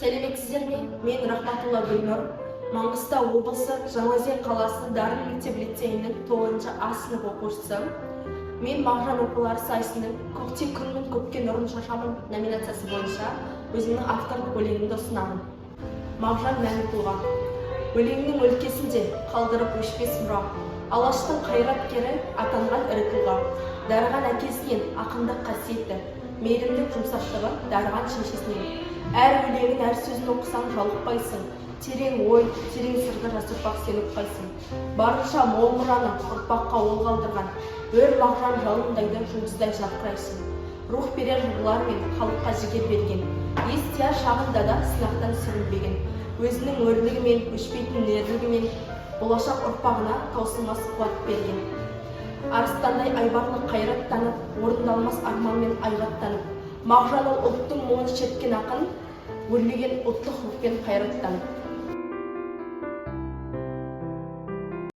Сәлеметсіздер ме? Мен Рахматулла Гүлнұр. Маңғыстау облысы Жаңаөзен қаласы Дарын мектеп-лицейінің 9 А сынып оқушысы. Мен Мағжан оқулары сайысының "Көкте күннің көпке нұрын шашамын" номинациясы бойынша өзімнің авторлық өлеңімді ұсынамын. Мағжан мәңгі тұлға. Өлеңнің өлкесінде қалдырып өшпес мұра. Алаштың қайраткері атанған ірі тұлға. Дарыған әкесінен ақындық қасиеті, мейірімдік жұмсақтығы дарыған шешесінен. Әр өлеңін, әр сөзін оқысаң жалықпайсың. Терең ой, терең сырды жасырпақ сен ұқпайсың. Барынша мол мұраны ұрпаққа ол қалдырған. Өр Мағжан жалындайды жұлдыздай жарқырайсың. Рух берер жырлар мен халыққа жігер берген. Естия шағында да сынақтан сүрінбеген. Өзінің өрлігімен, өшпейтін ерлігімен болашақ ұрпағына таусылмас қуат берген. Арыстандай айбарлы қайраттанып, орындалмас арманмен айғаттанып, Мағжан ол ұлттың мұңын шерткен ақын, өрлеген ұлттық рухпен қайраттанып.